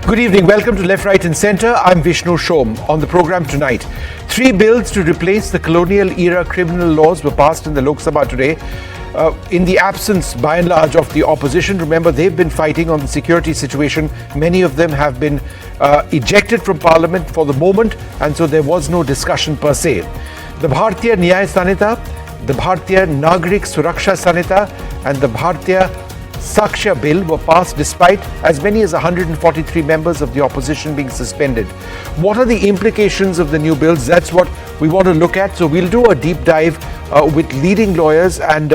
Good evening. Welcome to Left, Right and Centre. I'm Vishnu Shom. On the programme tonight, 3 bills to replace the colonial-era criminal laws were passed in the Lok Sabha today. In the absence, by and large, of the opposition. Remember, they've been fighting on the security situation. Many of them have been ejected from Parliament for the moment, and so there was no discussion per se. The Bharatiya Nyaya Sanhita, the Bharatiya Nagrik Suraksha Sanhita and the Bharatiya Saksha Bill were passed despite as many as 143 members of the opposition being suspended. What are the implications of the new bills? That's what we want to look at. So we'll do a deep dive with leading lawyers and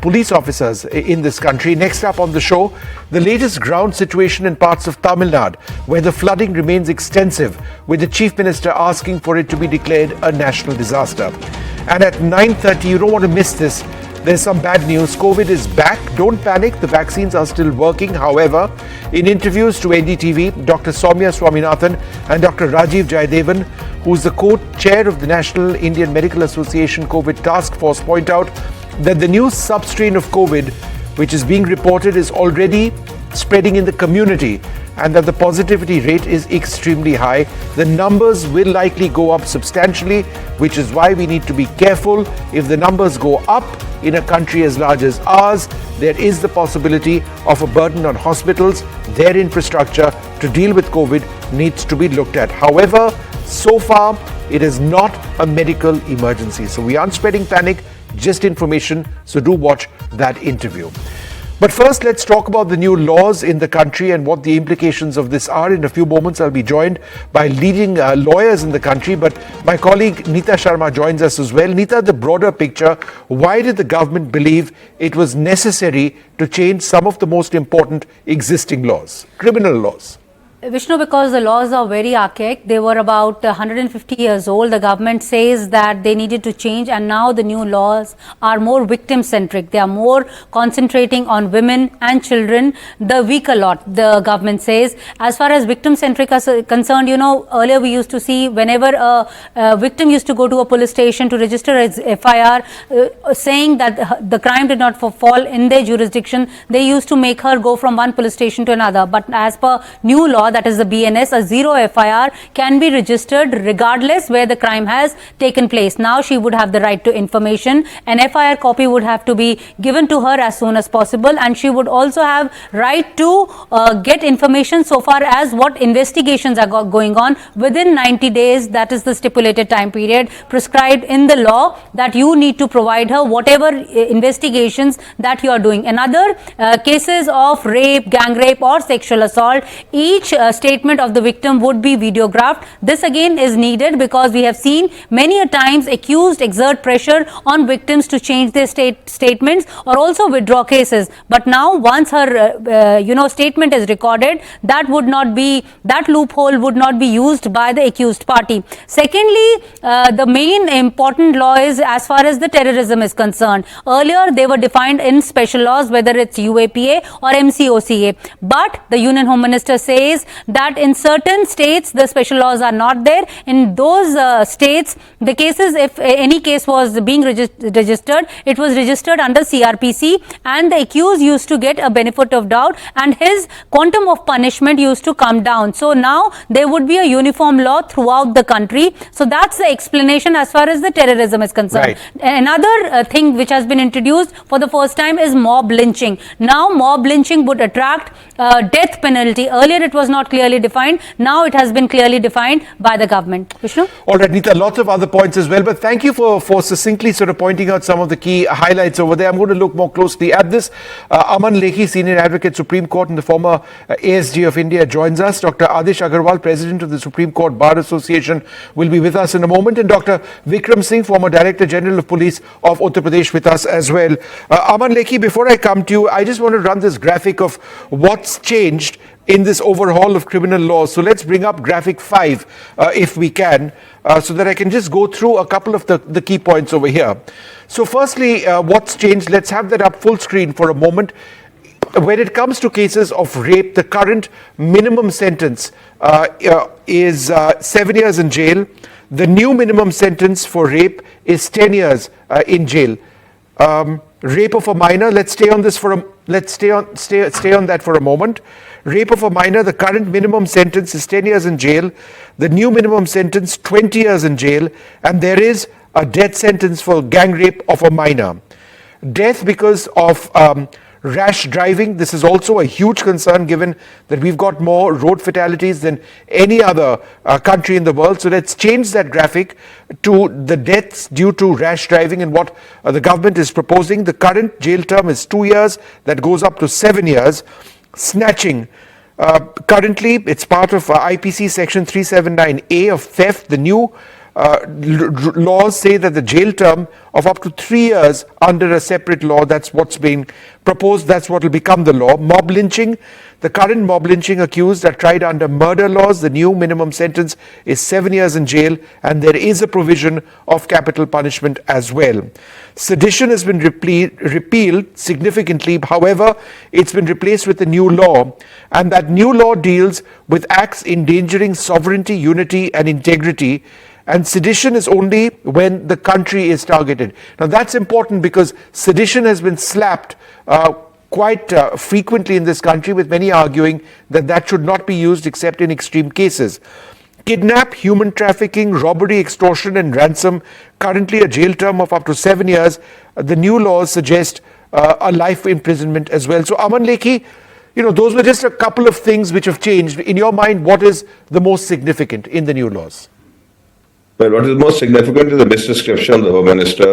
police officers in this country. Next up on the show, the latest ground situation in parts of Tamil Nadu, where the flooding remains extensive, with the Chief Minister asking for it to be declared a national disaster. And at 9:30, you don't want to miss this. There's some bad news. COVID is back. Don't panic. The vaccines are still working. However, in interviews to NDTV, Dr. Soumya Swaminathan and Dr. Rajiv Jayadevan, who's the co-chair of the National Indian Medical Association COVID Task Force, point out that the new substrain of COVID, which is being reported, is already spreading in the community and that the positivity rate is extremely high. The numbers will likely go up substantially, which is why we need to be careful. If the numbers go up in a country as large as ours, there is the possibility of a burden on hospitals. Their infrastructure to deal with COVID needs to be looked at. However, so far, it is not a medical emergency. So we aren't spreading panic, just information. So do watch that interview. But first, let's talk about the new laws in the country and what the implications of this are. In a few moments, I'll be joined by leading lawyers in the country, but my colleague Neeta Sharma joins us as well. Neeta, the broader picture, why did the government believe it was necessary to change some of the most important existing laws, criminal laws? Vishnu, because the laws are very archaic. They were about 150 years old. The government says that they needed to change, and now the new laws are more victim-centric. They are more concentrating on women and children, the weaker lot, the government says. As far as victim-centric is concerned, you know, earlier we used to see whenever a victim used to go to a police station to register its FIR, saying that the crime did not fall in their jurisdiction, they used to make her go from one police station to another. But as per new law, that is the BNS, a zero FIR can be registered regardless where the crime has taken place. Now she would have the right to information. An FIR copy would have to be given to her as soon as possible, and she would also have right to get information so far as what investigations are going on within 90 days. That is the stipulated time period prescribed in the law, that you need to provide her whatever investigations that you are doing. In other cases of rape, gang rape or sexual assault, each statement of the victim would be videographed. This again is needed because we have seen many a times accused exert pressure on victims to change their statements or also withdraw cases. But now once her statement is recorded, that loophole would not be used by the accused party. Secondly, the main important law is as far as the terrorism is concerned. Earlier they were defined in special laws, whether it's UAPA or MCOCA, but the Union Home Minister says that in certain states the special laws are not there. In those states, the cases, if any case was being registered, it was registered under CRPC, and the accused used to get a benefit of doubt and his quantum of punishment used to come down. So now there would be a uniform law throughout the country. So that's the explanation as far as the terrorism is concerned. Right. Another thing which has been introduced for the first time is mob lynching. Now mob lynching would attract death penalty. Earlier it was not clearly defined. Now it has been clearly defined by the government. Vishnu? All right, Neeta, lots of other points as well, but thank you for succinctly sort of pointing out some of the key highlights over there. I'm going to look more closely at this. Aman Lekhi, Senior Advocate, Supreme Court, and the former ASG of India joins us. Dr. Adish Agarwal, President of the Supreme Court Bar Association, will be with us in a moment, and Dr. Vikram Singh, former Director General of Police of Uttar Pradesh, with us as well. Aman Lekhi, before I come to you, I just want to run this graphic of what's changed in this overhaul of criminal law. So let's bring up graphic 5 if we can, so that I can just go through a couple of the key points over here. So firstly, what's changed? Let's have that up full screen for a moment. When it comes to cases of rape, the current minimum sentence is 7 years in jail. The new minimum sentence for rape is 10 years in jail. Rape of a minor, let's stay on that for a moment. rape of a minor, the current minimum sentence is 10 years in jail. The new minimum sentence, 20 years in jail. And there is a death sentence for gang rape of a minor. Death because of rash driving. This is also a huge concern given that we've got more road fatalities than any other country in the world. So let's change that graphic to the deaths due to rash driving and what the government is proposing. The current jail term is 2 years. That goes up to 7 years. Snatching. Currently, it's part of IPC section 379A of theft. The new laws say that the jail term of up to 3 years under a separate law, that's what's being proposed, that's what will become the law. Mob lynching, the current mob lynching accused are tried under murder laws. The new minimum sentence is 7 years in jail, and there is a provision of capital punishment as well. Sedition has been repealed significantly. However, it's been replaced with a new law, and that new law deals with acts endangering sovereignty, unity and integrity. And sedition is only when the country is targeted. Now that's important because sedition has been slapped quite frequently in this country, with many arguing that that should not be used except in extreme cases. Kidnap, human trafficking, robbery, extortion and ransom, currently a jail term of up to 7 years. The new laws suggest a life imprisonment as well. So Aman Lekhi, those were just a couple of things which have changed. In your mind, what is the most significant in the new laws? Well, what is most significant is the misdescription of the Home Minister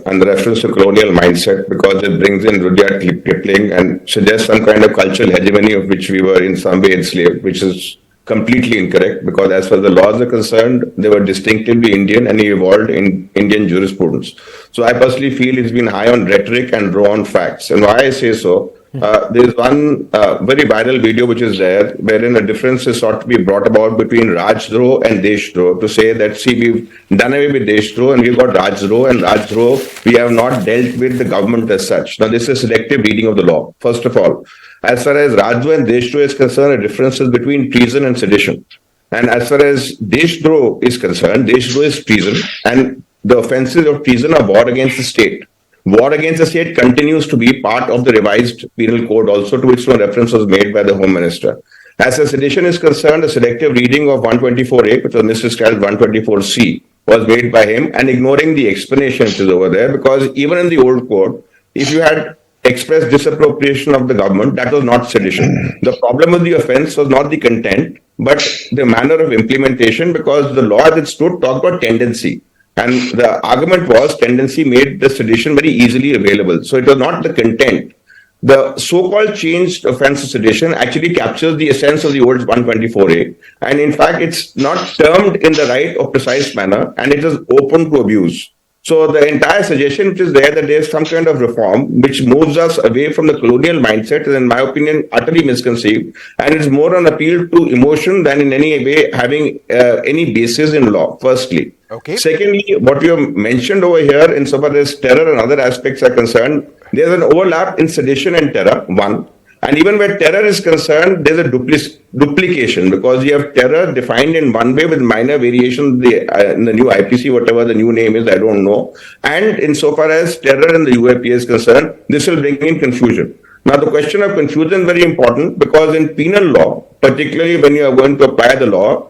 and the reference to colonial mindset, because it brings in Rudyard Kipling and suggests some kind of cultural hegemony of which we were in some way enslaved, which is completely incorrect, because as far as the laws are concerned, they were distinctively Indian and evolved in Indian jurisprudence. So I personally feel it's been high on rhetoric and raw on facts. And why I say so, there is one very viral video which is there, wherein a difference is sought to be brought about between Rajdroh and Deshdroh, to say that, see, we've done away with Deshdroh and we've got Rajdroh, and Rajdroh, we have not dealt with the government as such. Now, this is selective reading of the law, first of all. As far as Rajdroh and Deshdroh is concerned, a difference is between treason and sedition. And as far as Deshdroh is concerned, Deshdroh is treason, and the offences of treason are war against the state. War against the state continues to be part of the revised penal code also, to which no reference was made by the Home Minister. As far as sedition is concerned, a selective reading of 124A, which was misdescribed 124C, was made by him, and ignoring the explanation which is over there, because even in the old code, if you had expressed disappropriation of the government, that was not sedition. The problem with the offence was not the content, but the manner of implementation, because the law as it stood talked about tendency. And the argument was tendency made the sedition very easily available. So it was not the content. The so-called changed offence of sedition actually captures the essence of the old 124A. And in fact, it's not termed in the right or precise manner, and it is open to abuse. So the entire suggestion which is there, that there is some kind of reform which moves us away from the colonial mindset, is in my opinion utterly misconceived, and it's more an appeal to emotion than in any way having any basis in law, firstly. Okay. Secondly, what you have mentioned over here insofar as terror and other aspects are concerned, there's an overlap in sedition and terror, one. And even where terror is concerned, there's a duplication, because you have terror defined in one way with minor variations in the new IPC, whatever the new name is, I don't know. And insofar as terror in the UAP is concerned, this will bring in confusion. Now, the question of confusion is very important, because in penal law, particularly when you are going to apply the law,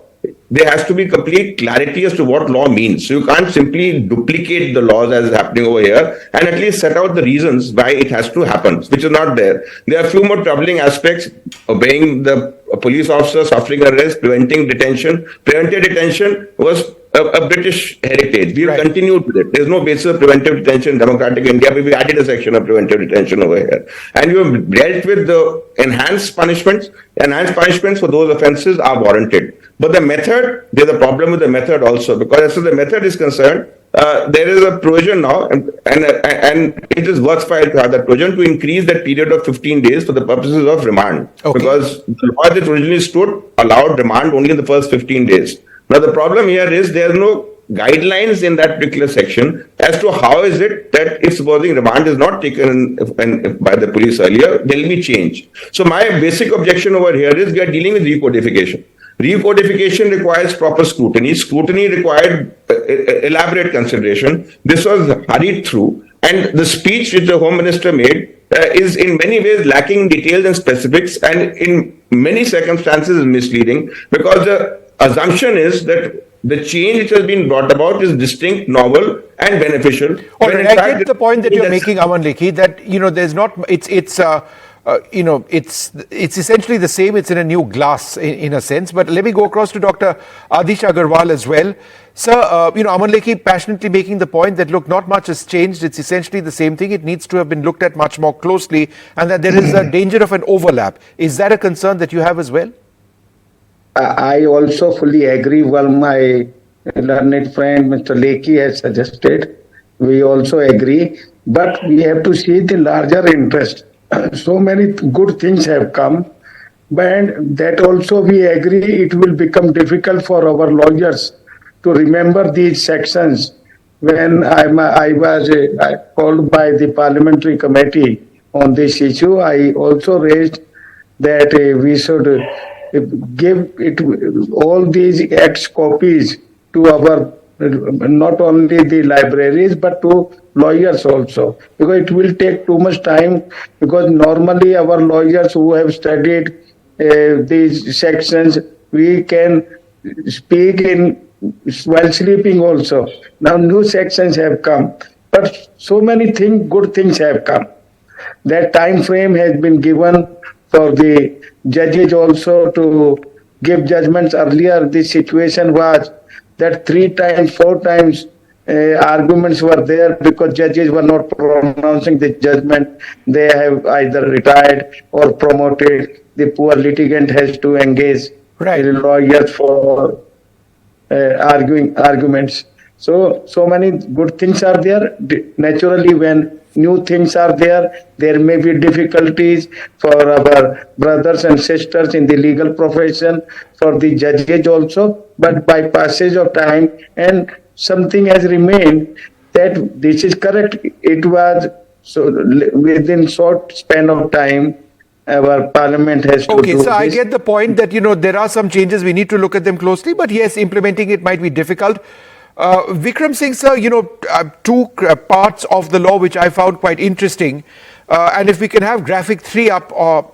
there has to be complete clarity as to what law means. So you can't simply duplicate the laws as is happening over here, and at least set out the reasons why it has to happen, which is not there. There are a few more troubling aspects: obeying the police officer, suffering arrest, preventing detention. Preventive detention was a British heritage. We have continued with it. There's no basis of preventive detention in democratic India. We added a section of preventive detention over here. And you have dealt with the enhanced punishments. Enhanced punishments for those offences are warranted. But the method, there's a problem with the method also, because as far as the method is concerned, there is a provision now, and it is worthwhile to have that provision to increase that period of 15 days for the purposes of remand. Okay. Because the law that originally stood allowed remand only in the first 15 days. Now, the problem here is there are no guidelines in that particular section as to how is it that if supposing remand is not taken by the police earlier, there will be change. So my basic objection over here is we are dealing with recodification. Recodification requires proper scrutiny. Scrutiny required elaborate consideration. This was hurried through. And the speech which the Home Minister made is in many ways lacking in details and specifics, and in many circumstances is misleading, because the assumption is that the change which has been brought about is distinct, novel, and beneficial. All when right, in I fact get the point that you're that's- making, Aman Lekhi, that there's not it's essentially the same. It's in a new glass in a sense. But let me go across to Dr. Adish Agarwal as well. Sir, Aman Lekhi passionately making the point that look, not much has changed. It's essentially the same thing. It needs to have been looked at much more closely, and that there is a danger of an overlap. Is that a concern that you have as well? I also fully agree. Well, my learned friend Mr. Lekhi has suggested. We also agree, but we have to see the larger interest. So many good things have come, but that also we agree it will become difficult for our lawyers to remember these sections. When I was called by the parliamentary committee on this issue, I also raised that we should give it all these acts copies to our not only the libraries but to lawyers also, because it will take too much time, because normally our lawyers who have studied these sections, we can speak in while sleeping also. Now new sections have come, but so many good things have come. That time frame has been given for the judges also to give judgments. Earlier the situation was that 3 times, 4 times arguments were there because judges were not pronouncing the judgment. They have either retired or promoted. The poor litigant has to engage lawyers for arguments. So many good things are there. Naturally, when new things are there, there may be difficulties for our brothers and sisters in the legal profession, for the judges also. But by passage of time, and something has remained, that this is correct. It was so within short span of time, our parliament has to do so I this. get the point that there are some changes, we need to look at them closely, but yes, implementing it might be difficult. Vikram Singh sir, two parts of the law which I found quite interesting, and if we can have graphic 3 up, or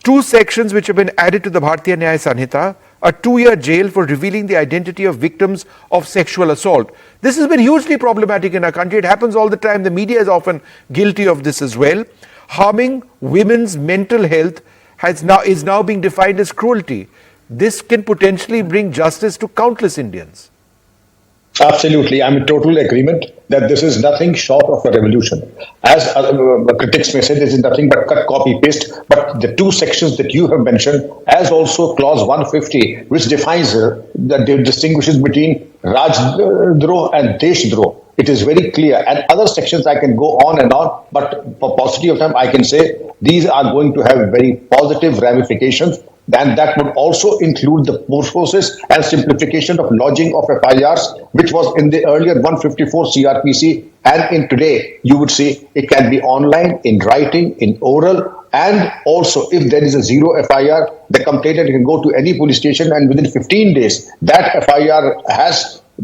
2 sections which have been added to the Bharatiya Nyaya Sanhita, a 2-year jail for revealing the identity of victims of sexual assault. This has been hugely problematic in our country. It happens all the time. The media is often guilty of this as well. Harming women's mental health is now being defined as cruelty. This can potentially bring justice to countless Indians. Absolutely. I'm in total agreement that this is nothing short of a revolution. As critics may say, this is nothing but cut, copy, paste. But the 2 sections that you have mentioned, as also clause 150, which defines that distinguishes between Rajdroh and Deshdroh, it is very clear. And other sections I can go on and on, but for paucity of time, I can say these are going to have very positive ramifications. And that would also include the process and simplification of lodging of FIRs, which was in the earlier 154 CRPC. And in today, you would see it can be online, in writing, in oral. And also, if there is a 0 FIR, the complainant can go to any police station, and within 15 days, that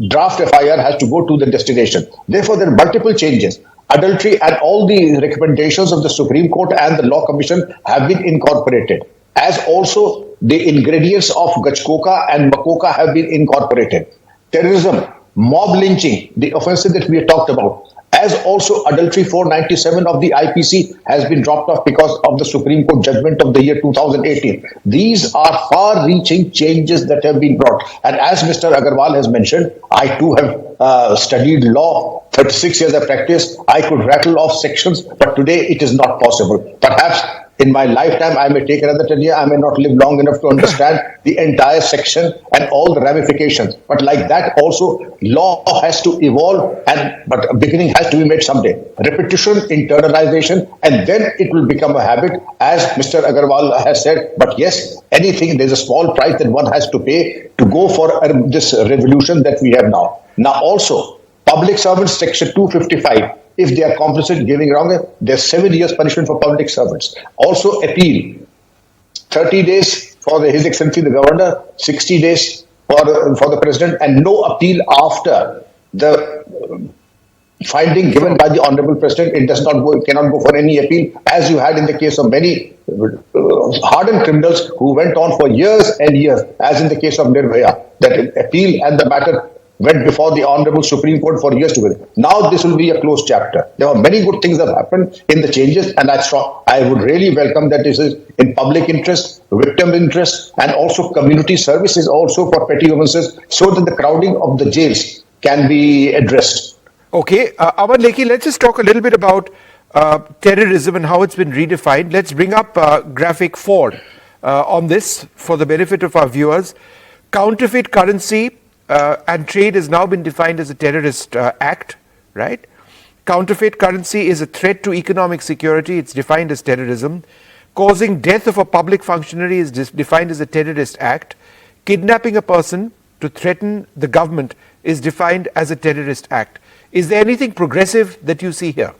draft FIR has to go to the destination. Therefore, there are multiple changes. Adultery and all the recommendations of the Supreme Court and the Law Commission have been incorporated, as also the ingredients of Gachkoka and Makoka have been incorporated. Terrorism, mob lynching, the offenses that we have talked about, as also adultery 497 of the IPC has been dropped off because of the Supreme Court judgment of the year 2018. These are far-reaching changes that have been brought. And as Mr. Agarwal has mentioned, I too have studied law, 36 years of practice. I could rattle off sections, but today it is not possible. Perhaps in my lifetime, I may take another 10 years. I may not live long enough to understand the entire section and all the ramifications. But like that also, law has to evolve, but a beginning has to be made someday. Repetition, internalization, and then it will become a habit, as Mr. Agarwal has said. But yes, anything, there's a small price that one has to pay to go for this revolution that we have now. Now also, public servants, section 255. If they are complicit giving wrong, there's 7 years punishment for public servants. Also appeal, 30 days for His Excellency the Governor, 60 days for the President, and no appeal after the finding given by the Honorable President, it cannot go for any appeal, as you had in the case of many hardened criminals who went on for years and years, as in the case of Nirbhaya, that appeal and the matter went before the Honorable Supreme Court for years together. Now this will be a closed chapter. There are many good things that have happened in the changes, and I would really welcome that this is in public interest, victim interest, and also community services also for petty offences, so that the crowding of the jails can be addressed. Okay, Aman Lekhi, let's just talk a little bit about terrorism and how it's been redefined. Let's bring up graphic 4 on this for the benefit of our viewers. Counterfeit currency and trade has now been defined as a terrorist act, right? Counterfeit currency is a threat to economic security. It's defined as terrorism. Causing death of a public functionary is defined as a terrorist act. Kidnapping a person to threaten the government is defined as a terrorist act. Is there anything progressive that you see here?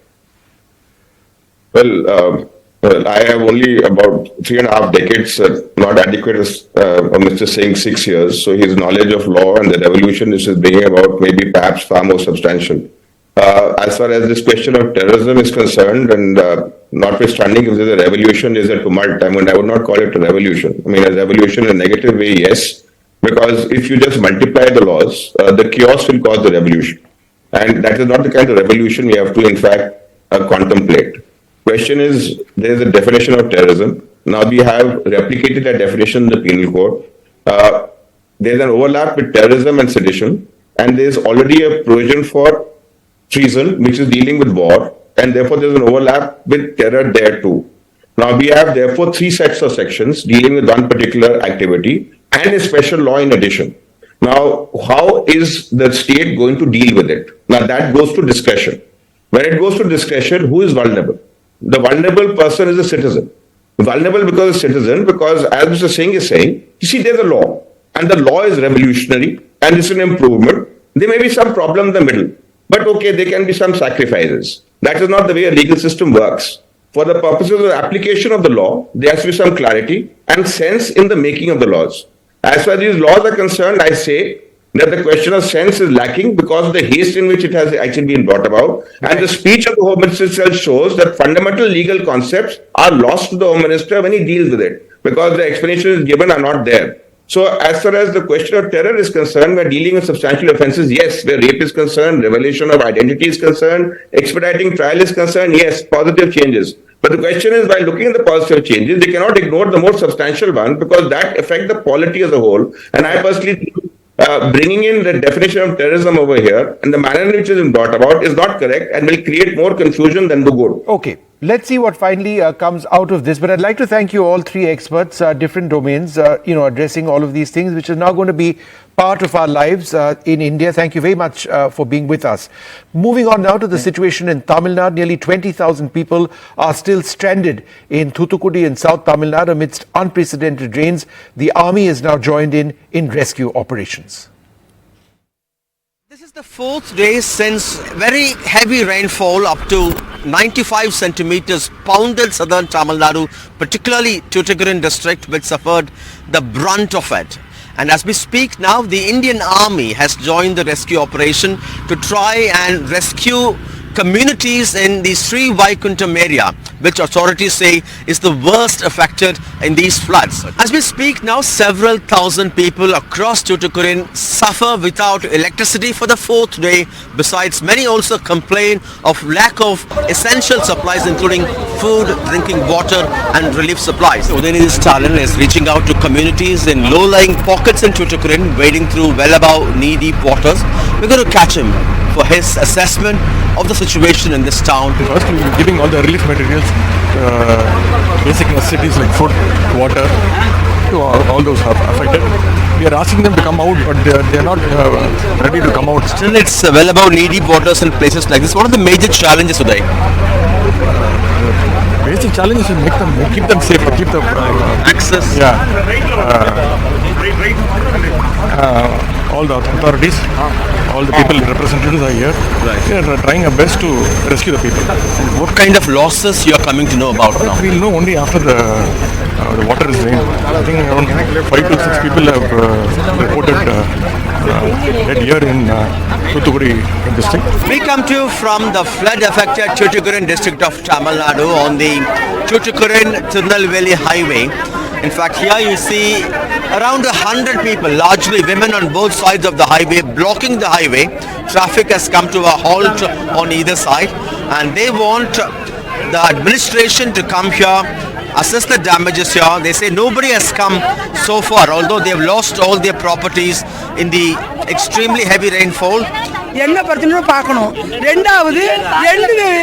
Well, I have only about 3.5 decades, not adequate as Mr. saying 6 years. So his knowledge of law and the revolution is bringing about maybe perhaps far more substantial. As far as this question of terrorism is concerned, and notwithstanding if there's a revolution, is a tumult, I would not call it a revolution. I mean, a revolution in a negative way, yes, because if you just multiply the laws, the chaos will cause the revolution. And that is not the kind of revolution we have to, in fact, contemplate. Question is, there is a definition of terrorism. Now we have replicated that definition in the penal code. There is an overlap with terrorism and sedition, and there is already a provision for treason, which is dealing with war, and therefore there is an overlap with terror there too. Now we have therefore 3 sets of sections dealing with one particular activity and a special law in addition. Now, how is the state going to deal with it? Now that goes to discretion. When it goes to discretion, who is vulnerable? The vulnerable person is a citizen. Vulnerable because a citizen, because as Mr. Singh is saying, you see, there's a law, and the law is revolutionary, and it's an improvement. There may be some problem in the middle, but okay, there can be some sacrifices. That is not the way a legal system works. For the purposes of the application of the law, there has to be some clarity and sense in the making of the laws. As far as these laws are concerned, I say that the question of sense is lacking because of the haste in which it has actually been brought about. And the speech of the Home Minister itself shows that fundamental legal concepts are lost to the Home Minister when he deals with it, because the explanations given are not there. So as far as the question of terror is concerned, we're dealing with substantial offences, yes. Where rape is concerned, revelation of identity is concerned, expediting trial is concerned, yes, positive changes. But the question is, while looking at the positive changes, they cannot ignore the more substantial one, because that affects the polity as a whole. And I personally think bringing in the definition of terrorism over here and the manner in which it is brought about is not correct and will create more confusion than the good. Okay, let's see what finally comes out of this. But I'd like to thank you all 3 experts, different domains, addressing all of these things, which is now going to be part of our lives in India. Thank you very much for being with us. Moving on now to the situation in Tamil Nadu. Nearly 20,000 people are still stranded in Thoothukudi in South Tamil Nadu amidst unprecedented rains. The army is now joined in rescue operations. This is the 4th day since very heavy rainfall up to 95 centimeters pounded southern Tamil Nadu, particularly Tuticorin district, which suffered the brunt of it. And as we speak now, the Indian Army has joined the rescue operation to try and rescue communities in the Sri Vaikuntham area, which authorities say is the worst affected in these floods. As we speak now, several thousand people across Tuticorin suffer without electricity for the 4th day. Besides, many also complain of lack of essential supplies, including food, drinking water and relief supplies. Udayanidhi Stalin is reaching out to communities in low-lying pockets in Tuticorin, wading through well above knee-deep waters. We're going to catch him for his assessment of the situation in this town. First, we will be giving all the relief materials, basic necessities like food, water, to all those who are affected. We are asking them to come out, but they are not ready to come out. Still, it's well above knee-deep waters in places like this. What are the major challenges today? Basic challenge is to keep them safe, keep the Access. Yeah. All the authorities, all the people representatives are here. Right. They are trying our best to rescue the people. What kind of losses you are coming to know about now? We'll know only after the water is rained. I think around 5 to 6 people have reported dead here in Thuthukudi district. We come to you from the flood-affected Tuticorin district of Tamil Nadu on the Tuticorin-Tirunelveli highway. In fact, here you see around 100 people, largely women on both sides of the highway, blocking the highway. Traffic has come to a halt on either side, and they want the administration to come here, assess the damages here. They say nobody has come so far, although they have lost all their properties in the extremely heavy rainfall. என்ன பிரச்சனை பார்க்கணும். ரெண்டாவது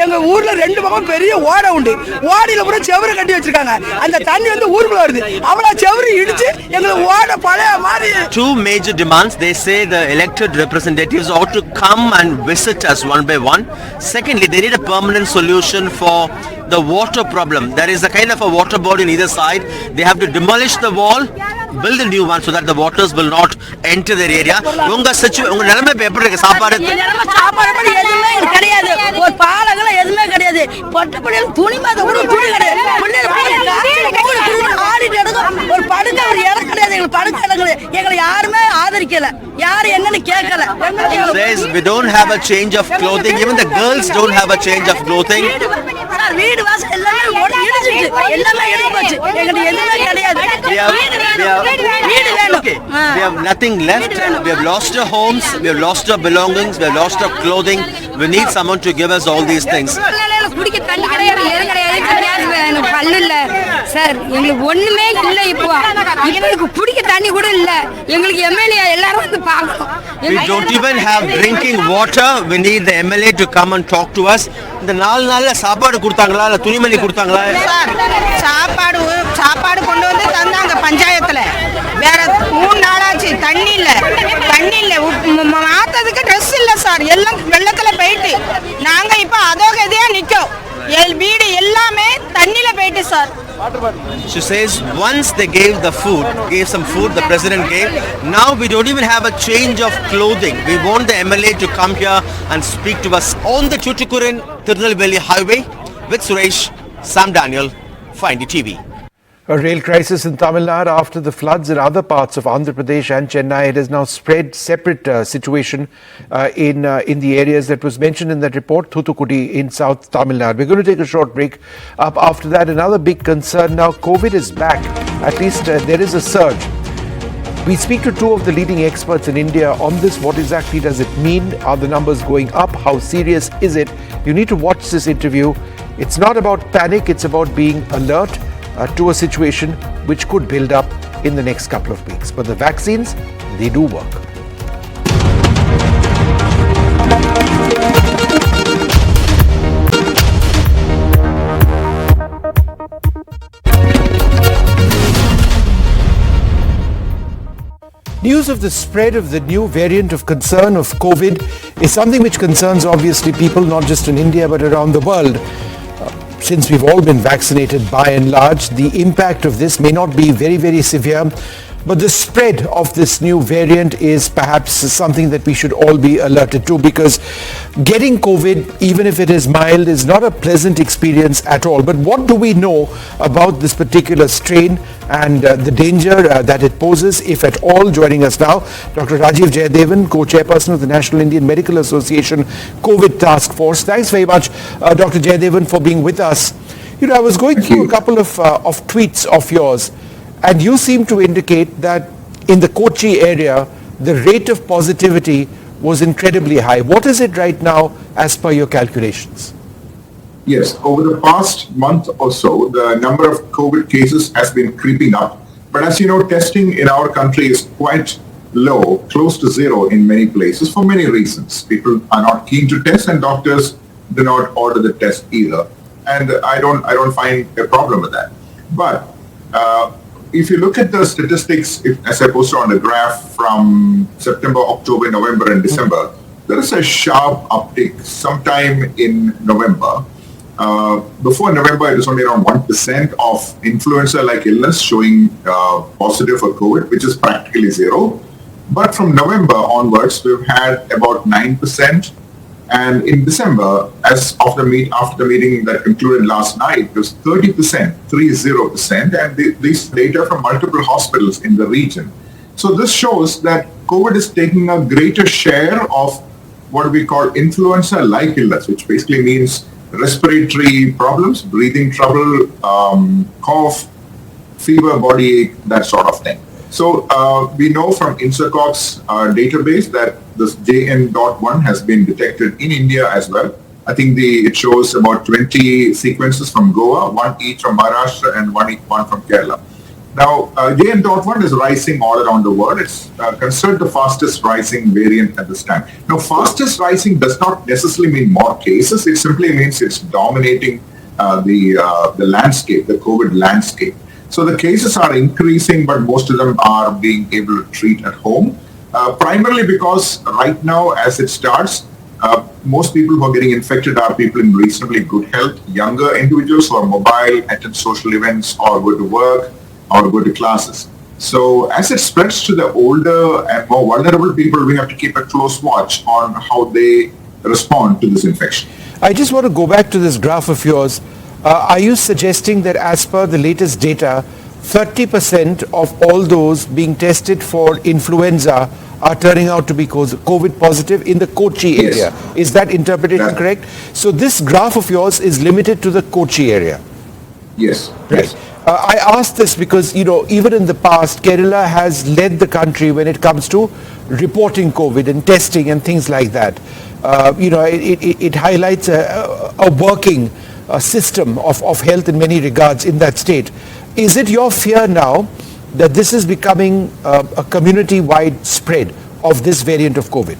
எங்க ஊர்ல ரெண்டு பக்கம் பெரிய ஓடை உண்டு. ஓடையில பூரா செவரு கட்டி வச்சிருக்காங்க. அந்த தண்ணி வந்து ஊருக்குள்ள வருது. அவள செவரு இடிச்சு எங்க ஓடை பழைய மாதிரி. Two major demands. They say the elected representatives ought to come and visit us one by one. Secondly, they need a permanent solution for the water problem. There is a kind of a water board in either side. They have to demolish the wall, build a new one so that the waters will not enter their area. உங்க நிலைமை எப்படி இருக்கு? சாப்பாடு சாப்பாடு எதுவுமே கிடையாது. ஒரு பாலங்கள எதுவுமே கிடையாது. பட்டுப்படியில் துணி மாத கூட துணி கிடையாது. ஒரு படுக்க ஒரு இடம் கிடையாது. எங்களுக்கு படுக்க இடம் கிடையாது. எங்களை யாருமே ஆதரிக்கல. யாரு என்னன்னு கேட்கல. Says we don't have a change of clothing. Even the girls don't have a change of clothing. வீடு வாசல் எல்லாமே இடிச்சிட்டு எல்லாமே இடிச்சு போச்சு. எங்களுக்கு எதுவுமே கிடையாது. வீடு வேணும். We have nothing left. We have lost our homes. We have lost our belongings. We have lost our clothing. We need someone to give us all these things. குடிக்க தண்ணி கிடையாது, எது கிடையாது, கிடையாது, பல்லு இல்ல சார். எங்களுக்கு ஒண்ணுமே இல்ல. இப்போ எங்களுக்கு குடிக்க தண்ணி கூட இல்ல. எங்களுக்கு எம்எல்ஏ எல்லாரும் வந்து பார்க்கணும். We don't even have drinking water. We need the MLA to come and talk to us. இந்த 4 நாள்ல சாப்பாடு கொடுத்தாங்களா இல்ல துணிமணி கொடுத்தாங்களா? சாப்பாடு கொண்டு வந்து தந்தாங்க பஞ்சாயத்துல. வேற 3 நாளாச்சு. தண்ணி இல்ல மாத்ததுக்கு ட்ரெஸ் இல்ல சார். எல்லாம் வெள்ளத்துல போயிட்டு நாங்க இப்ப அதோகதியா நிக்கோம். வீடு எல்லாமே தண்ணில போயிட்டு sir. She says once they gave some food, the president gave. Now we don't even have a change of clothing. We want the MLA to come here and speak to us on the Tuticorin-Tirunelveli highway with Suresh, Sam Daniel, for NDTV. A rail crisis in Tamil Nadu after the floods in other parts of Andhra Pradesh and Chennai. It has now spread separate situation in the areas that was mentioned in that report, Thuthukudi in South Tamil Nadu. We're going to take a short break. Up after that, another big concern now. COVID is back. At least there is a surge. We speak to two of the leading experts in India on this. What exactly does it mean? Are the numbers going up? How serious is it? You need to watch this interview. It's not about panic. It's about being alert to a situation which could build up in the next couple of weeks. But the vaccines, they do work. News of the spread of the new variant of concern of COVID is something which concerns obviously people not just in India but around the world. Since we've all been vaccinated by and large, the impact of this may not be very, very severe, but the spread of this new variant is perhaps something that we should all be alerted to, because getting COVID, even if it is mild, is not a pleasant experience at all. But what do we know about this particular strain and the danger that it poses, if at all? Joining us now, Dr. Rajeev Jayadevan, co-chairperson of the National Indian Medical Association COVID Task Force. Thanks very much, Dr. Jayadevan, for being with us. You know, I was going through a couple of tweets of yours, and you seem to indicate that in the Kochi area, the rate of positivity was incredibly high. What is it right now as per your calculations? Yes, over the past month or so, the number of COVID cases has been creeping up. But as you know, testing in our country is quite low, close to zero in many places for many reasons. People are not keen to test, and doctors do not order the test either. And I don't find a problem with that. But if you look at the statistics, as I posted on the graph from September, October, November, and December, there is a sharp uptick sometime in November. Before November, it was only around 1% of influenza-like illness showing positive for COVID, which is practically zero. But from November onwards, we've had about 9%. And in December, after the meeting that concluded last night, it was 30%, 30%, and these data from multiple hospitals in the region. So this shows that COVID is taking a greater share of what we call influenza-like illness, which basically means respiratory problems, breathing trouble, cough, fever, body ache, that sort of thing. So we know from INSACOG's database that this JN.1 has been detected in India as well. I think it shows about 20 sequences from Goa, one each from Maharashtra and one from Kerala. Now, JN.1 is rising all around the world. It's considered the fastest rising variant at this time. Now, fastest rising does not necessarily mean more cases. It simply means it's dominating the landscape, the COVID landscape. So the cases are increasing, but most of them are being able to treat at home, primarily because right now, as it starts, most people who are getting infected are people in reasonably good health, younger individuals who are mobile, attend social events, or go to work, or go to classes. So as it spreads to the older and more vulnerable people, we have to keep a close watch on how they respond to this infection. I just want to go back to this graph of yours. Are you suggesting that as per the latest data, 30% of all those being tested for influenza are turning out to be COVID positive in the Kochi area? Yes. Is that interpretation correct? So this graph of yours is limited to the Kochi area? Yes. Right. Yes. I ask this because, even in the past, Kerala has led the country when it comes to reporting COVID and testing and things like that. It highlights a working system of health in many regards in that state. Is it your fear now that this is becoming a community-wide spread of this variant of COVID?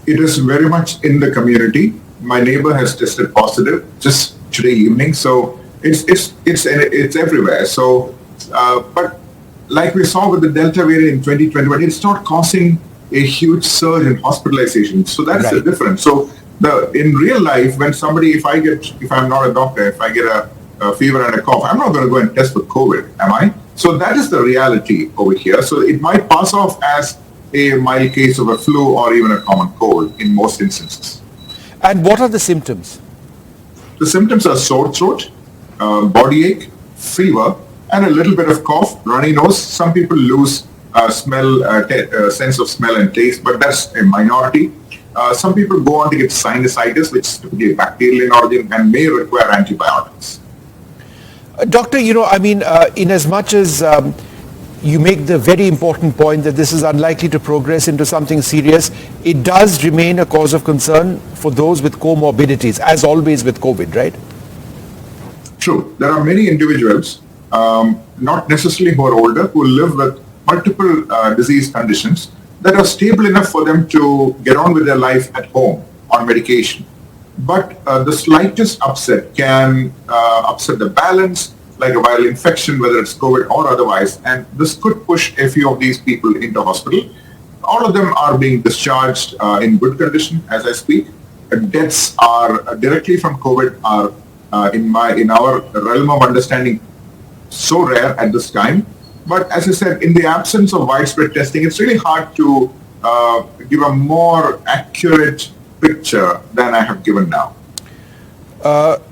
It is very much in the community. My neighbor has tested positive just today evening, so it's everywhere. So, but like we saw with the Delta variant in 2021, it's not causing a huge surge in hospitalization. So that's the difference. So in real life, when if I'm not a doctor, if I get a fever and a cough, I'm not going to go and test for COVID, am I? So that is the reality over here. So it might pass off as a mild case of a flu or even a common cold in most instances. And what are the symptoms? The symptoms are sore throat, body ache, fever, and a little bit of cough, runny nose. Some people lose sense of smell and taste, but that's a minority. Some people go on to get sinusitis, which is typically a bacterial in origin and may require antibiotics. Doctor, in as much as you make the very important point that this is unlikely to progress into something serious, it does remain a cause of concern for those with comorbidities, as always with COVID, right? True. There are many individuals, not necessarily who are older, who live with multiple disease conditions that are stable enough for them to get on with their life at home on medication. But the slightest upset can upset the balance, like a viral infection, whether it's COVID or otherwise, and this could push a few of these people into hospital. All of them are being discharged in good condition as I speak. Deaths are directly from COVID are in our realm of understanding so rare at this time. But as I said, in the absence of widespread testing, it's really hard to give a more accurate picture than I have given now.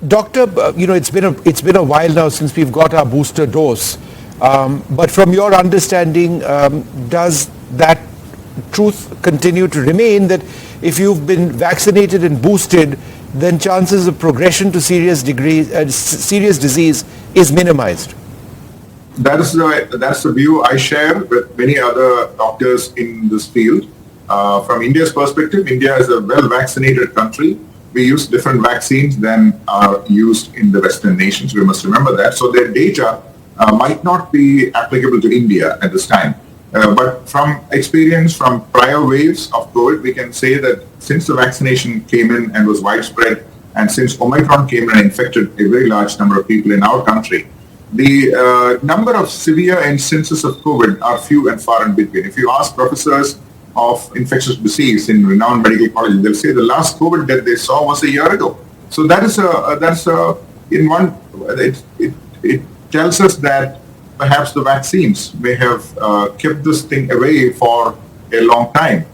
Doctor, it's been a while now since we've got our booster dose. But from your understanding, does that truth continue to remain that if you've been vaccinated and boosted, then chances of progression to serious disease is minimized? That's the view I share with many other doctors in this field. From India's perspective, India is a well-vaccinated country. We use different vaccines than are used in the Western nations. We must remember that. So their data might not be applicable to India at this time. But from experience from prior waves of COVID, we can say that since the vaccination came in and was widespread, and since Omicron came in and infected a very large number of people in our country, the number of severe instances of COVID are few and far in between. If you ask professors of infectious disease in renowned medical colleges, they'll say the last COVID death they saw was a year ago. So it tells us that perhaps the vaccines may have kept this thing away for a long time.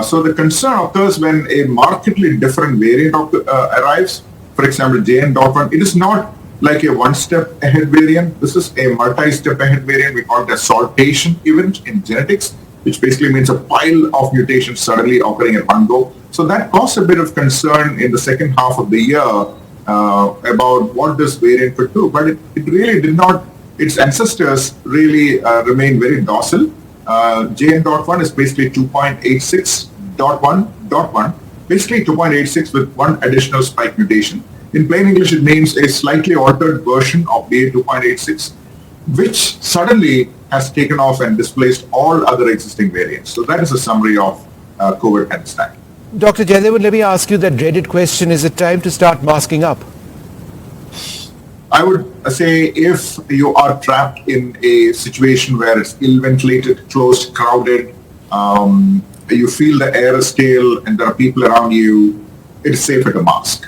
So the concern occurs when a markedly different variant arrives. For example, JN.1, it is not like a one-step ahead variant. This is a multi-step ahead variant. We call it a saltation event in genetics. which basically means a pile of mutations suddenly occurring at one go. So that caused a bit of concern in the second half of the year about what this variant could do. But it really did not, its ancestors really remain very docile. JN.1 is basically 2.86.1.1, basically 2.86 with one additional spike mutation. In plain English, it means a slightly altered version of BA 2.86, which suddenly has taken off and displaced all other existing variants. So that is a summary of COVID at this time. Dr. Jayadevan, let me ask you that dreaded question. Is it time to start masking up? I would say if you are trapped in a situation where it's ill-ventilated, closed, crowded, you feel the air is stale and there are people around you, it's safer to mask.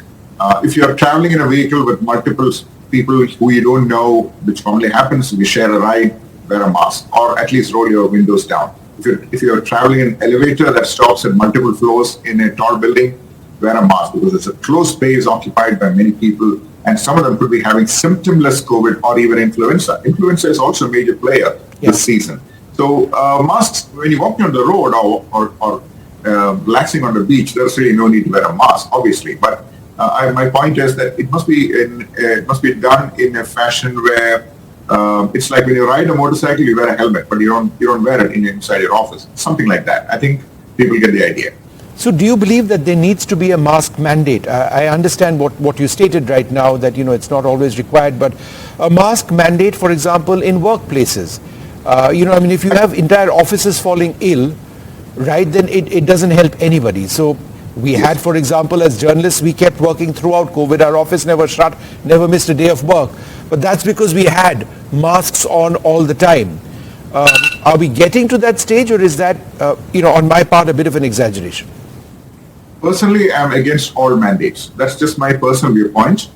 If you are traveling in a vehicle with multiple people who you don't know, which commonly happens, if you share a ride, wear a mask, or at least roll your windows down. If you're traveling in an elevator that stops at multiple floors in a tall building, wear a mask, because it's a closed space occupied by many people, and some of them could be having symptomless COVID or even influenza. Influenza is also a major player this season. So masks, when you're walking on the road or relaxing on the beach, there's really no need to wear a mask, obviously. But my point is that it must be done in a fashion where it's like when you ride a motorcycle, you wear a helmet, but you don't wear it inside your office. Something like that. I think people get the idea. So do you believe that there needs to be a mask mandate? I understand what you stated right now, that it's not always required, but a mask mandate, for example, in workplaces. If you have entire offices falling ill, right, then it doesn't help anybody. So we had, for example, as journalists, we kept working throughout COVID. Our office never shut, never missed a day of work. But that's because we had masks on all the time. Are we getting to that stage, or is that, on my part, a bit of an exaggeration? Personally, I'm against all mandates. That's just my personal viewpoint.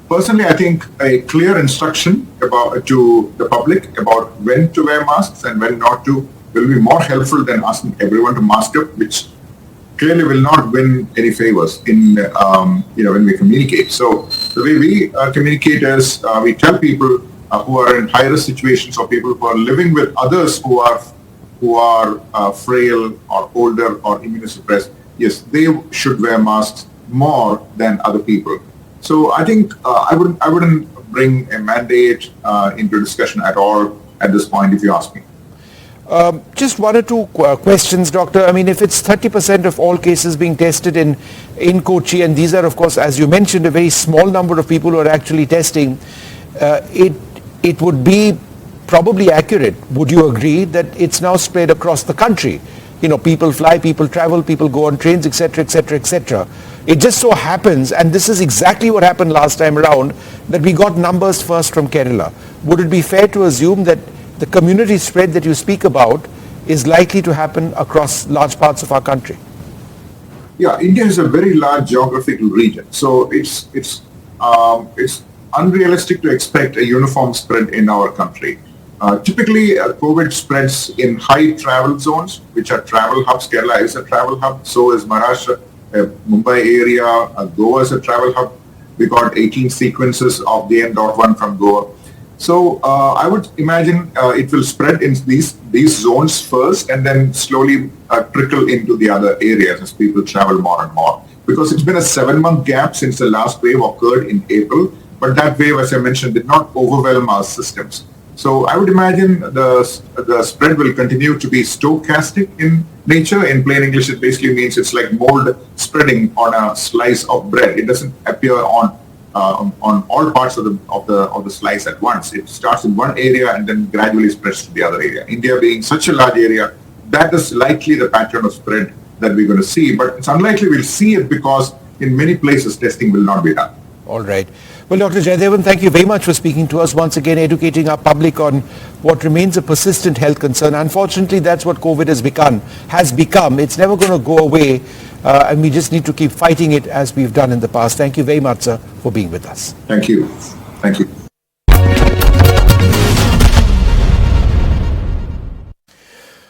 Personally, I think a clear instruction to the public about when to wear masks and when not to will be more helpful than asking everyone to mask up, which clearly will not win any favors in when we communicate. So the way we communicate is we tell people who are in high-risk situations, or people who are living with others who are frail or older or immunosuppressed. Yes, they should wear masks more than other people. So I think I wouldn't bring a mandate into discussion at all at this point, if you ask me. Just one or two questions, Doctor. I mean, if it's 30% of all cases being tested in Kochi, and these are, of course, as you mentioned, a very small number of people who are actually testing, it would be probably accurate. Would you agree that it's now spread across the country? People fly, people travel, people go on trains, etc., etc., etc. It just so happens, and this is exactly what happened last time around, that we got numbers first from Kerala. Would it be fair to assume that the community spread that you speak about is likely to happen across large parts of our country? Yeah, India is a very large geographical region, so it's unrealistic to expect a uniform spread in our country. Typically, COVID spreads in high travel zones, which are travel hubs. Kerala is a travel hub, so is Maharashtra, Mumbai area, Goa is a travel hub. We got 18 sequences of the N.1 from Goa. So I would imagine it will spread in these zones first, and then slowly trickle into the other areas as people travel more and more. Because it's been a 7-month gap since the last wave occurred in April, but that wave, as I mentioned, did not overwhelm our systems. So I would imagine the spread will continue to be stochastic in nature. In plain English, it basically means it's like mold spreading on a slice of bread. It doesn't appear on all parts of the slice at once. It starts in one area and then gradually spreads to the other area. India being such a large area, that is likely the pattern of spread that we're going to see. But it's unlikely we'll see it because in many places testing will not be done. All right. Well, Dr. Jayadevan, thank you very much for speaking to us once again, educating our public on what remains a persistent health concern. Unfortunately, that's what COVID has become. It's never going to go away, and we just need to keep fighting it as we've done in the past. Thank you very much, sir, for being with us. Thank you. Thank you.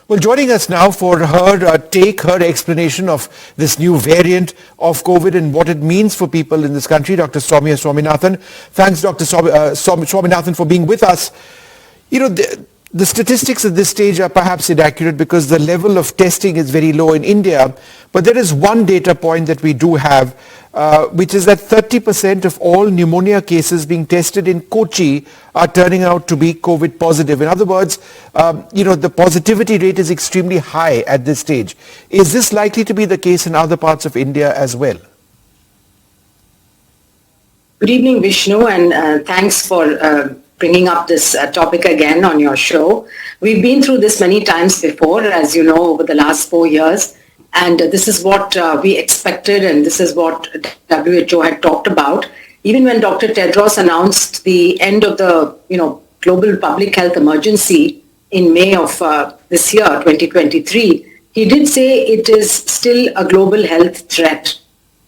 Well, joining us now for her her explanation of this new variant of COVID and what it means for people in this country, Dr. Soumya Swaminathan. Thanks, Dr. Swaminathan, for being with us. The statistics at this stage are perhaps inaccurate because the level of testing is very low in India. But there is one data point that we do have, which is that 30% of all pneumonia cases being tested in Kochi are turning out to be COVID positive. In other words, the positivity rate is extremely high at this stage. Is this likely to be the case in other parts of India as well? Good evening, Vishnu, and thanks for bringing up this topic again on your show. We've been through this many times before, as you know, over the last 4 years, and this is what we expected, and this is what WHO had talked about. Even when Dr. Tedros announced the end of the global public health emergency in May of this year, 2023, he did say it is still a global health threat.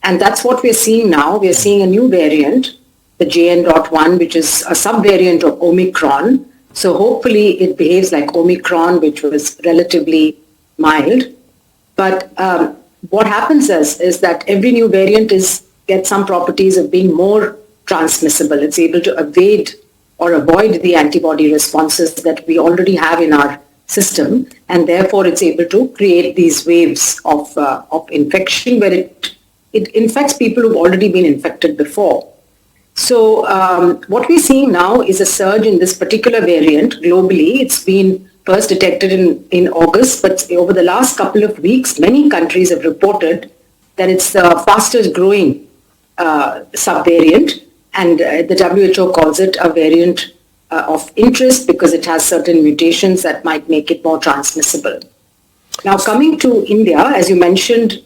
And that's what we're seeing now. We're seeing a new variant, the JN.1, which is a subvariant of Omicron. So hopefully it behaves like Omicron, which was relatively mild. But what happens is that every new variant gets some properties of being more transmissible. It's able to evade or avoid the antibody responses that we already have in our system. And therefore, it's able to create these waves of infection where it infects people who've already been infected before. So what we're seeing now is a surge in this particular variant globally. It's been first detected in August, but over the last couple of weeks, many countries have reported that it's the fastest growing subvariant, and the WHO calls it a variant of interest because it has certain mutations that might make it more transmissible. Now, coming to India, as you mentioned,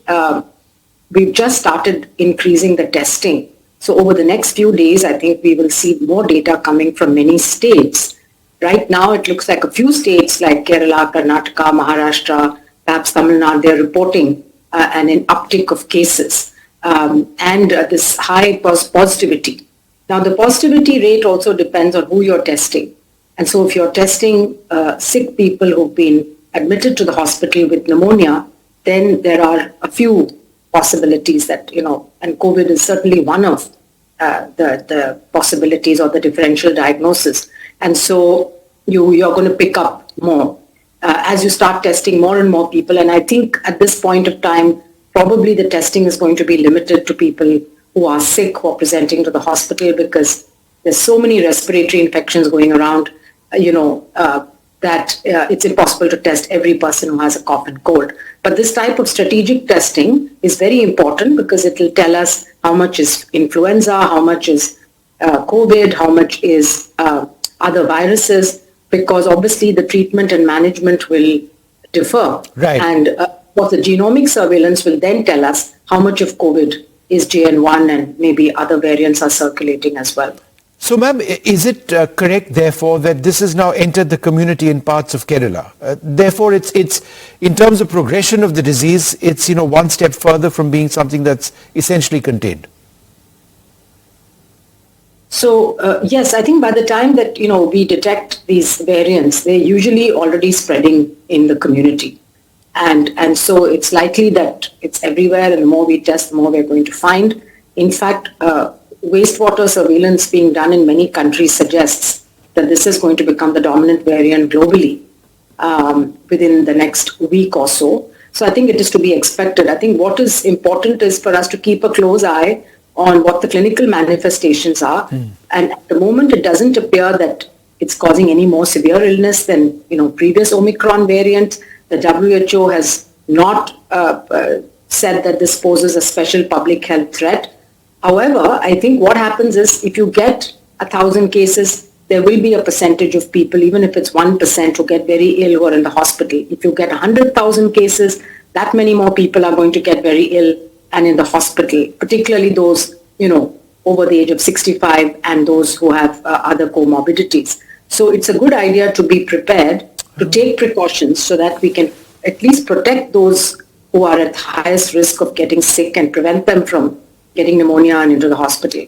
we've just started increasing the testing. So over the next few days, I think we will see more data coming from many states. Right now, it looks like a few states like Kerala, Karnataka, Maharashtra, perhaps Tamil Nadu, they're reporting an uptick of cases and this high positivity. Now, the positivity rate also depends on who you're testing. And so if you're testing sick people who've been admitted to the hospital with pneumonia, then there are a few possibilities that, and COVID is certainly one of the possibilities or the differential diagnosis. And so you're going to pick up more as you start testing more and more people. And I think at this point of time, probably the testing is going to be limited to people who are sick, who are presenting to the hospital, because there's so many respiratory infections going around, that it's impossible to test every person who has a cough and cold. But this type of strategic testing is very important because it will tell us how much is influenza, how much is COVID, how much is other viruses, because obviously the treatment and management will differ. Right. And what the genomic surveillance will then tell us how much of COVID is JN1 and maybe other variants are circulating as well. So, ma'am, is it correct, therefore, that this has now entered the community in parts of Kerala? Therefore, it's in terms of progression of the disease, it's one step further from being something that's essentially contained. So, yes, I think by the time that, we detect these variants, they're usually already spreading in the community. And so it's likely that it's everywhere, and the more we test, the more we're going to find. In fact, wastewater surveillance being done in many countries suggests that this is going to become the dominant variant globally within the next week or so. So I think it is to be expected. I think what is important is for us to keep a close eye on what the clinical manifestations are. And at the moment, it doesn't appear that it's causing any more severe illness than previous Omicron variant. The WHO has not said that this poses a special public health threat. However, I think what happens is if you get 1,000 cases, there will be a percentage of people, even if it's 1%, who get very ill who are in the hospital. If you get 100,000 cases, that many more people are going to get very ill and in the hospital, particularly those, over the age of 65 and those who have other comorbidities. So it's a good idea to be prepared, to take precautions so that we can at least protect those who are at highest risk of getting sick and prevent them from getting pneumonia and into the hospital.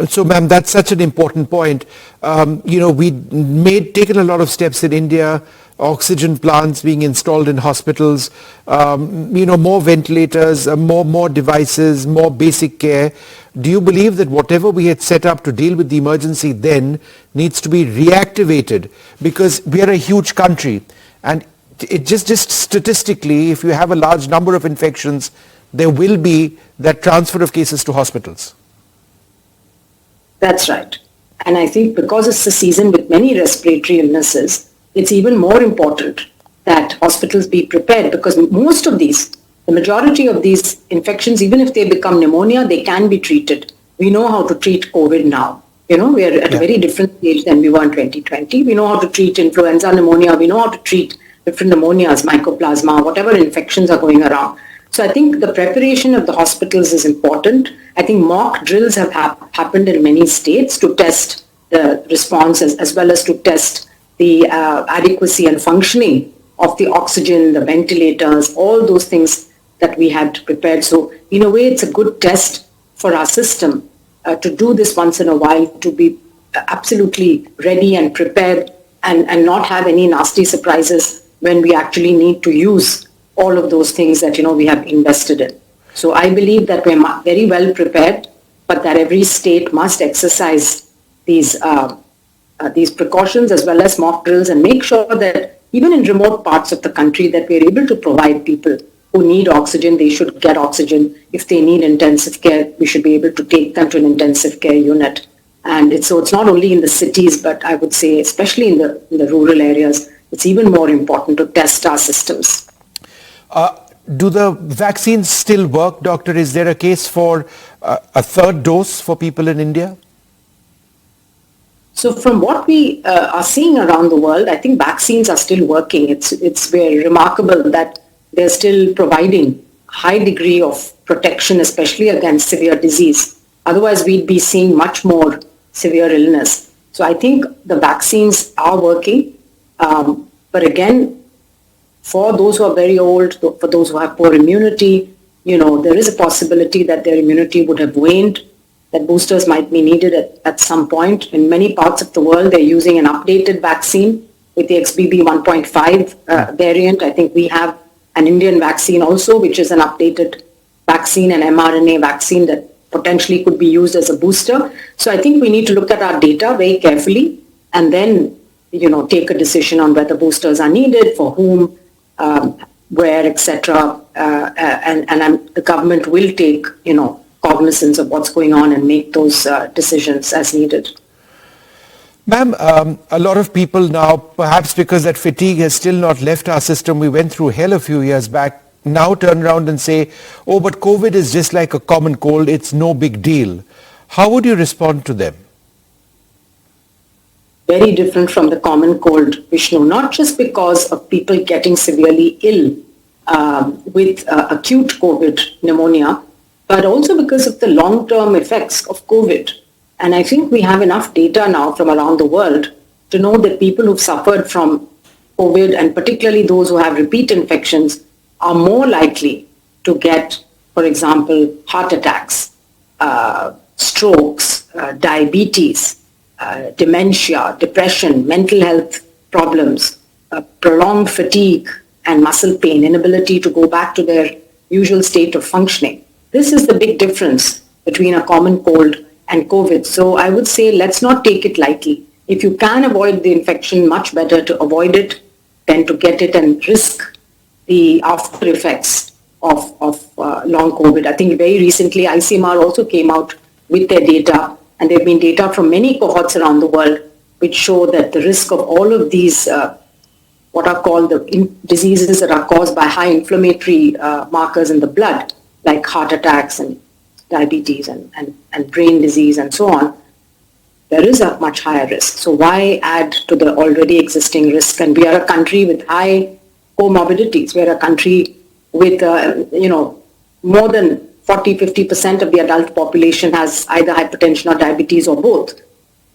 So, ma'am, that's such an important point. We'd taken a lot of steps in India oxygen plants being installed in hospitals, more ventilators, more devices, more basic care. Do you believe that whatever we had set up to deal with the emergency then needs to be reactivated? Because we are a huge country, and it just statistically, if you have a large number of infections, there will be that transfer of cases to hospitals. That's right. And I think because it's a season with many respiratory illnesses, it's even more important that hospitals be prepared, because the majority of these infections, even if they become pneumonia, they can be treated. We know how to treat COVID now. We are at a very different stage than we were in 2020. We know how to treat influenza, pneumonia. We know how to treat different pneumonias, mycoplasma, whatever infections are going around. So I think the preparation of the hospitals is important. I think mock drills have happened in many states to test the responses, as well as to test the adequacy and functioning of the oxygen, the ventilators, all those things that we had prepared. So in a way, it's a good test for our system to do this once in a while, to be absolutely ready and prepared and not have any nasty surprises when we actually need to use all of those things that, we have invested in. So I believe that we're very well prepared, but that every state must exercise these precautions as well as mock drills, and make sure that even in remote parts of the country that we're able to provide people who need oxygen, they should get oxygen. If they need intensive care, we should be able to take them to an intensive care unit. And it's not only in the cities, but I would say especially in the rural areas, it's even more important to test our systems. Do the vaccines still work, Doctor? Is there a case for a third dose for people in India? So from what we are seeing around the world, I think vaccines are still working. It's very remarkable that they're still providing high degree of protection, especially against severe disease. Otherwise, we'd be seeing much more severe illness. So I think the vaccines are working. But again, for those who are very old, for those who have poor immunity, there is a possibility that their immunity would have waned, that boosters might be needed at some point. In many parts of the world, they're using an updated vaccine with the XBB 1.5 variant. I think we have an Indian vaccine also, which is an updated vaccine, an mRNA vaccine that potentially could be used as a booster. So I think we need to look at our data very carefully and then, take a decision on whether boosters are needed, for whom, where, etc. And the government will take, cognizance of what's going on and make those decisions as needed. Ma'am, a lot of people now, perhaps because that fatigue has still not left our system, we went through hell a few years back, now turn around and say, oh, but COVID is just like a common cold, it's no big deal. How would you respond to them? Very different from the common cold, Vishnu, not just because of people getting severely ill with acute COVID pneumonia, but also because of the long-term effects of COVID. And I think we have enough data now from around the world to know that people who've suffered from COVID, and particularly those who have repeat infections, are more likely to get, for example, heart attacks, strokes, diabetes, dementia, depression, mental health problems, prolonged fatigue and muscle pain, inability to go back to their usual state of functioning. This is the big difference between a common cold and COVID. So I would say let's not take it lightly. If you can avoid the infection, much better to avoid it than to get it and risk the after effects of long COVID. I think very recently ICMR also came out with their data, and there have been data from many cohorts around the world which show that the risk of all of these what are called the diseases that are caused by high inflammatory markers in the blood, like heart attacks and diabetes and brain disease and so on, there is a much higher risk. So why add to the already existing risk? And we are a country with high comorbidities. We are a country with, more than 40-50% of the adult population has either hypertension or diabetes or both.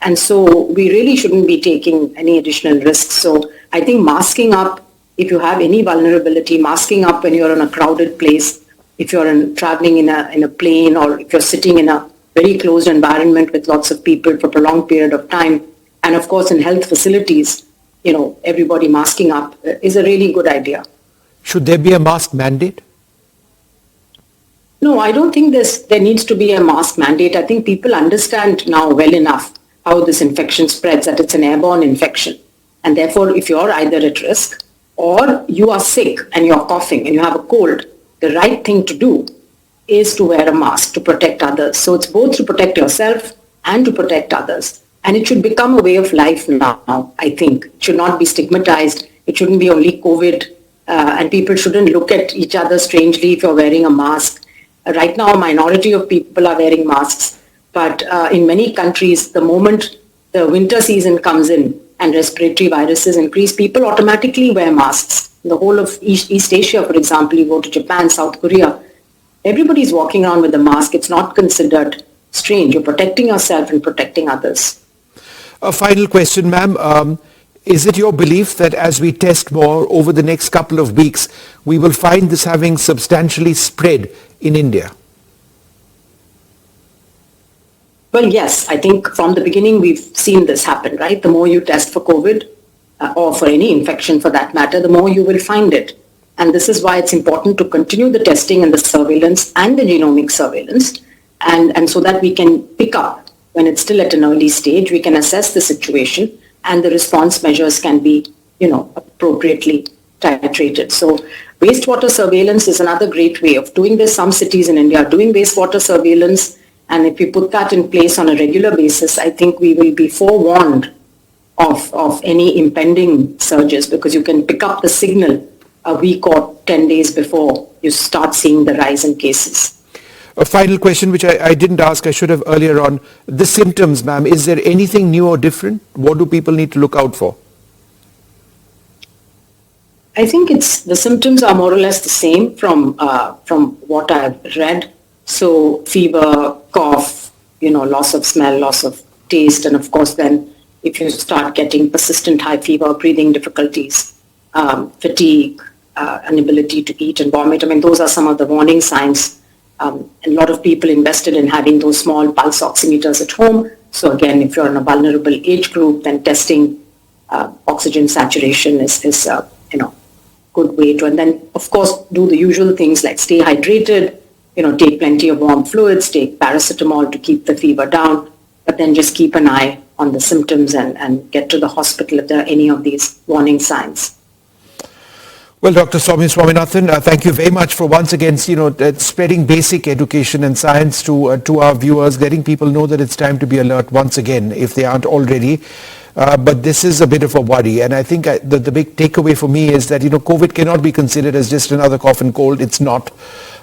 And so we really shouldn't be taking any additional risks. So I think masking up, if you have any vulnerability, masking up when you're in a crowded place, if you're traveling in a plane, or if you're sitting in a very closed environment with lots of people for a prolonged period of time, and of course in health facilities, everybody masking up is a really good idea. Should there be a mask mandate? No, I don't think there needs to be a mask mandate. I think people understand now well enough how this infection spreads, that it's an airborne infection. And therefore, if you're either at risk or you are sick and you're coughing and you have a cold, the right thing to do is to wear a mask to protect others. So it's both to protect yourself and to protect others. And it should become a way of life now, I think. It should not be stigmatized. It shouldn't be only COVID. And people shouldn't look at each other strangely if you're wearing a mask. Right now, a minority of people are wearing masks. But in many countries, the moment the winter season comes in and respiratory viruses increase, people automatically wear masks. The whole of East Asia, for example, you go to Japan, South Korea, everybody's walking around with a mask. It's not considered strange. You're protecting yourself and protecting others. A final question, ma'am. Is it your belief that as we test more over the next couple of weeks, we will find this having substantially spread in India? Well, yes. I think from the beginning we've seen this happen, right? The more you test for COVID or for any infection for that matter, the more you will find it. And this is why it's important to continue the testing and the surveillance and the genomic surveillance, and so that we can pick up when it's still at an early stage, we can assess the situation and the response measures can be, appropriately titrated. So wastewater surveillance is another great way of doing this. Some cities in India are doing wastewater surveillance. And if we put that in place on a regular basis, I think we will be forewarned of any impending surges, because you can pick up the signal a week or 10 days before you start seeing the rise in cases. A final question, which I didn't ask, I should have earlier on. The symptoms, ma'am, is there anything new or different? What do people need to look out for? I think the symptoms are more or less the same from what I've read. So fever, cough, loss of smell, loss of taste, and of course then if you start getting persistent high fever, breathing difficulties, fatigue, inability to eat and vomit. I mean, those are some of the warning signs. A lot of people invested in having those small pulse oximeters at home. So again, if you're in a vulnerable age group, then testing oxygen saturation is good way to. And then, of course, do the usual things like stay hydrated, take plenty of warm fluids, take paracetamol to keep the fever down, but then just keep an eye on the symptoms and get to the hospital if there are any of these warning signs. Well, Dr. Soumya Swaminathan, thank you very much for once again, spreading basic education and science to our viewers, letting people know that it's time to be alert once again if they aren't already. But this is a bit of a worry, and I think the big takeaway for me is that COVID cannot be considered as just another cough and cold. It's not,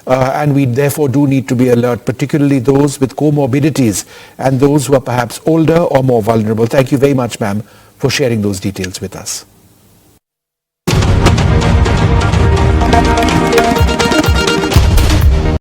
and we therefore do need to be alert, particularly those with comorbidities and those who are perhaps older or more vulnerable. Thank you very much, ma'am, for sharing those details with us.